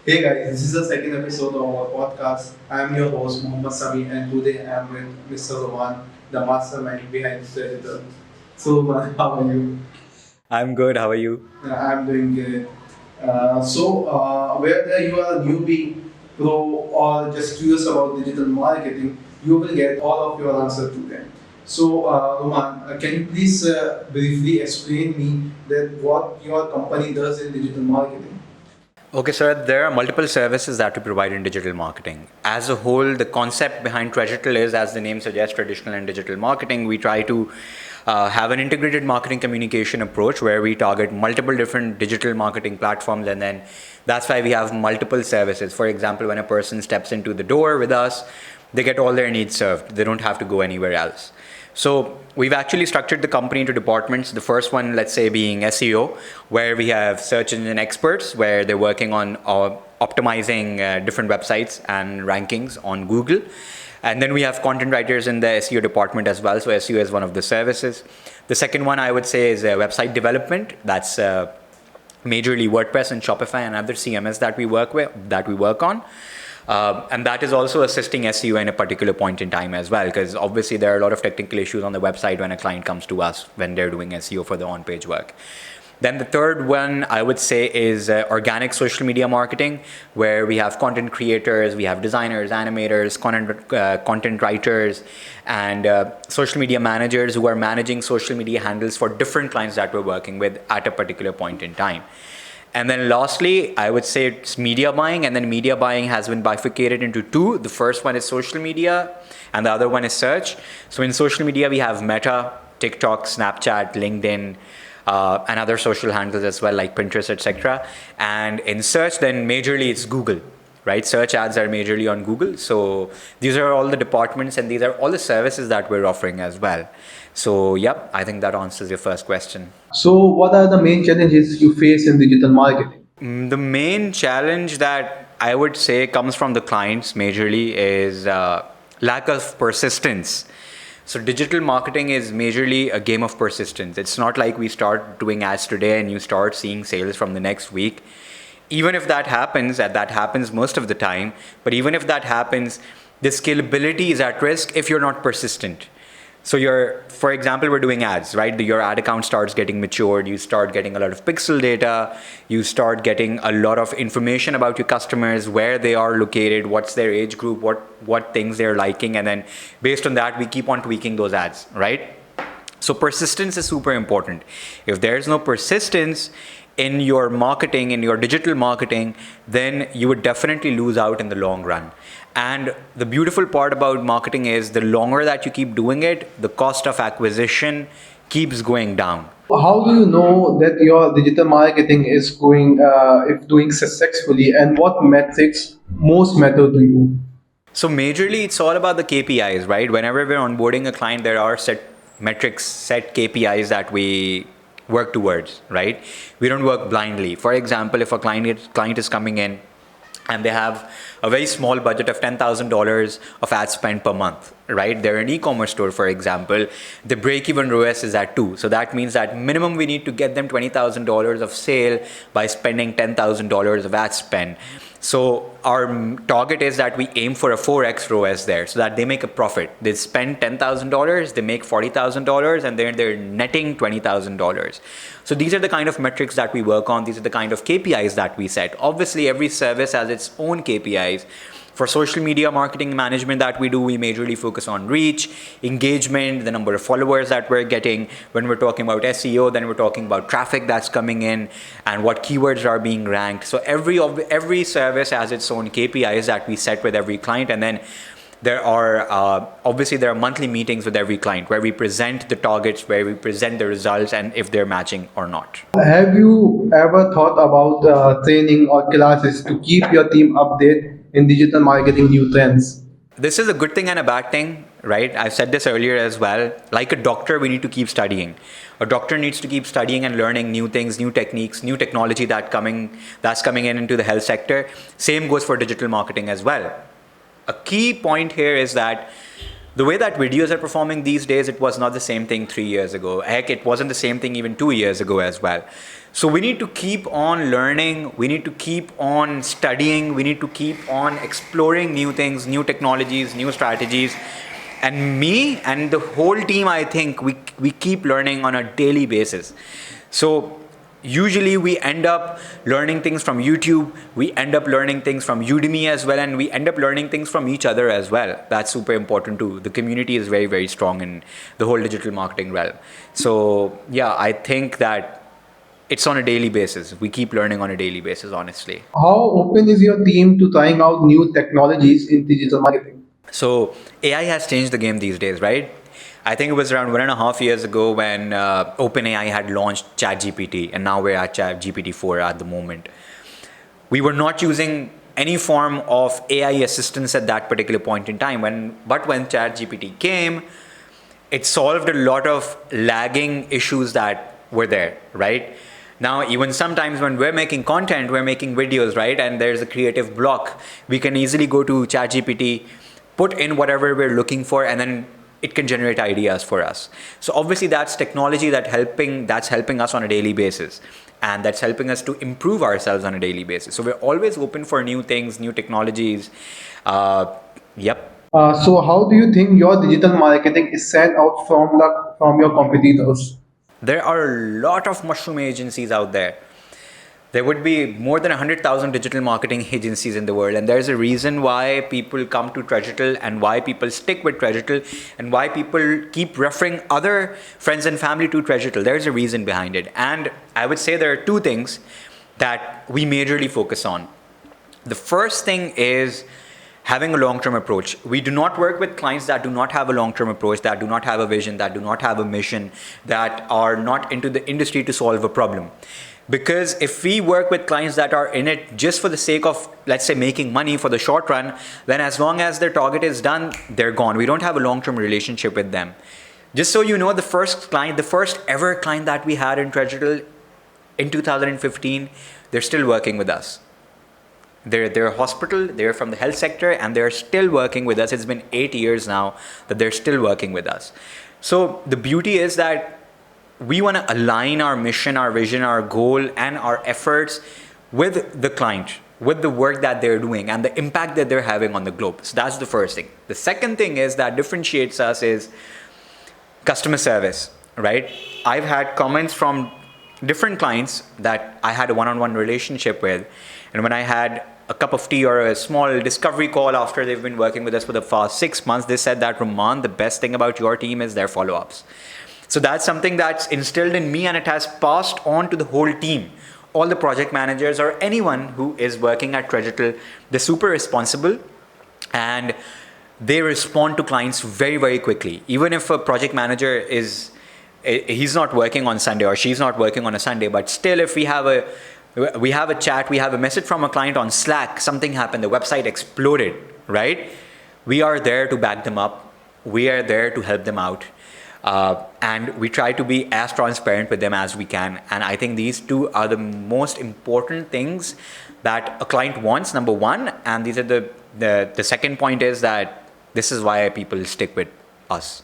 Hey guys, this is the second episode of our podcast. I am your host Muhammad Sami, and today I am with Mr. Roman, the mastermind behind the editor. So, Roman, how are you? I'm good. How are you? I'm doing good. Whether you are a newbie, pro, or just curious about digital marketing, you will get all of your answer today. So, Roman, can you please briefly explain me that what your company does in digital marketing? Okay, so there are multiple services that we provide in digital marketing. As a whole, the concept behind Treasuretal is, as the name suggests, traditional and digital marketing. We try to have an integrated marketing communication approach where we target multiple different digital marketing platforms, and then that's why we have multiple services. For example, when a person steps into the door with us, they get all their needs served. They don't have to go anywhere else. So we've actually structured the company into departments. The first one, let's say, being SEO, where we have search engine experts, where they're working on optimizing different websites and rankings on Google. And then we have content writers in the SEO department as well. So SEO is one of the services. The second one I would say is website development. That's majorly WordPress and Shopify and other CMS that we work on. And that is also assisting SEO in a particular point in time as well, because obviously there are a lot of technical issues on the website when a client comes to us when they're doing SEO for the on-page work. Then the third one I would say is organic social media marketing, where we have content creators, we have designers, animators, content writers, and social media managers who are managing social media handles for different clients that we're working with at a particular point in time. And then lastly, I would say it's media buying, and then media buying has been bifurcated into two. The first one is social media, and the other one is search. So in social media, we have Meta, TikTok, Snapchat, LinkedIn, and other social handles as well, like Pinterest, etc. And in search, then majorly it's Google, right? Search ads are majorly on Google. So these are all the departments, and these are all the services that we're offering as well. So, yep, I think that answers your first question. So, what are the main challenges you face in digital marketing? The main challenge that I would say comes from the clients majorly is lack of persistence. So digital marketing is majorly a game of persistence. It's not like we start doing ads today and you start seeing sales from the next week. Even if that happens, and that happens most of the time, but even if that happens, the scalability is at risk if you're not persistent. So for example, we're doing ads, right? Your ad account starts getting matured. You start getting a lot of pixel data. You start getting a lot of information about your customers, where they are located, what's their age group, what things they're liking. And then based on that, we keep on tweaking those ads, right? So persistence is super important. If there's no persistence in your marketing, in your digital marketing, then you would definitely lose out in the long run. And the beautiful part about marketing is the longer that you keep doing it, the cost of acquisition keeps going down. How do you know that your digital marketing is going, if doing successfully, and what metrics most matter to you? So majorly it's all about the KPIs, right? Whenever we're onboarding a client, there are set metrics, set KPIs that we work towards, right? We don't work blindly. For example, if a client is coming in and they have a very small budget of $10,000 of ad spend per month, right? They're an e-commerce store, for example. The break-even ROAS is at 2. So that means that minimum we need to get them $20,000 of sale by spending $10,000 of ad spend. So our target is that we aim for a 4x ROAS there, so that they make a profit. They spend $10,000, they make $40,000, and then they're netting $20,000. So these are the kind of metrics that we work on. These are the kind of KPIs that we set. Obviously, every service has its own KPIs. For social media marketing management that we do, we majorly focus on reach, engagement, the number of followers that we're getting. When we're talking about SEO, then we're talking about traffic that's coming in and what keywords are being ranked. So every service has its own KPIs that we set with every client. And then there are obviously there are monthly meetings with every client where we present the targets, where we present the results, and if they're matching or not. Have you ever thought about training or classes to keep your team updated in digital marketing new trends? This is a good thing and a bad thing, right? I've said this earlier as well. Like a doctor, we need to keep studying. A doctor needs to keep studying and learning new things, new techniques, new technology that's coming in into the health sector. Same goes for digital marketing as well. A key point here is that The way that videos are performing these days, it was not the same thing 3 years ago. Heck, it wasn't the same thing even 2 years ago as well. So we need to keep on learning. We need to keep on studying. We need to keep on exploring new things, new technologies, new strategies. And me and the whole team, I think we keep learning on a daily basis. So usually we end up learning things from YouTube, we end up learning things from Udemy as well, and we end up learning things from each other as well. That's super important too. The community is very, very strong in the whole digital marketing realm. So yeah, I think that it's on a daily basis. We keep learning on a daily basis, honestly. How open is your team to trying out new technologies in digital marketing? So AI has changed the game these days, right? I think it was around 1.5 years ago when OpenAI had launched ChatGPT, and now we're at ChatGPT 4 at the moment. We were not using any form of AI assistance at that particular point in time. But when ChatGPT came, it solved a lot of lagging issues that were there, right? Now, even sometimes when we're making content, we're making videos, right? And there's a creative block. We can easily go to ChatGPT, put in whatever we're looking for, and then it can generate ideas for us. So obviously that's technology that's helping us on a daily basis. And that's helping us to improve ourselves on a daily basis. So we're always open for new things, new technologies. Yep. So how do you think your digital marketing is set out from your competitors? There are a lot of mushroom agencies out there. There would be more than 100,000 digital marketing agencies in the world, and there's a reason why people come to Treasuretal and why people stick with Treasuretal and why people keep referring other friends and family to Treasuretal. There's a reason behind it, and I would say there are two things that we majorly focus on. The first thing is having a long-term approach. We do not work with clients that do not have a long-term approach, that do not have a vision, that do not have a mission, that are not into the industry to solve a problem. Because if we work with clients that are in it just for the sake of, let's say, making money for the short run, then as long as their target is done, they're gone. We don't have a long-term relationship with them. Just so you know, the first ever client that we had in Treasuretal in 2015, they're still working with us. They're a hospital, they're from the health sector, and they're still working with us. It's been 8 years now that they're still working with us. So the beauty is that we want to align our mission, our vision, our goal, and our efforts with the client, with the work that they're doing and the impact that they're having on the globe. So that's the first thing. The second thing is that differentiates us is customer service, right? I've had comments from different clients that I had a one-on-one relationship with, and when I had a cup of tea or a small discovery call after they've been working with us for the past 6 months, they said that, Roman, the best thing about your team is their follow-ups. So that's something that's instilled in me, and it has passed on to the whole team. All the project managers or anyone who is working at Treasuretal, they're super responsible and they respond to clients very, very quickly. Even if a project manager he's not working on Sunday or she's not working on a Sunday, but still if we have a chat, we have a message from a client on Slack, something happened, the website exploded, right? We are there to back them up. We are there to help them out. And we try to be as transparent with them as we can. And I think these two are the most important things that a client wants, number one. And these are the second point is that this is why people stick with us.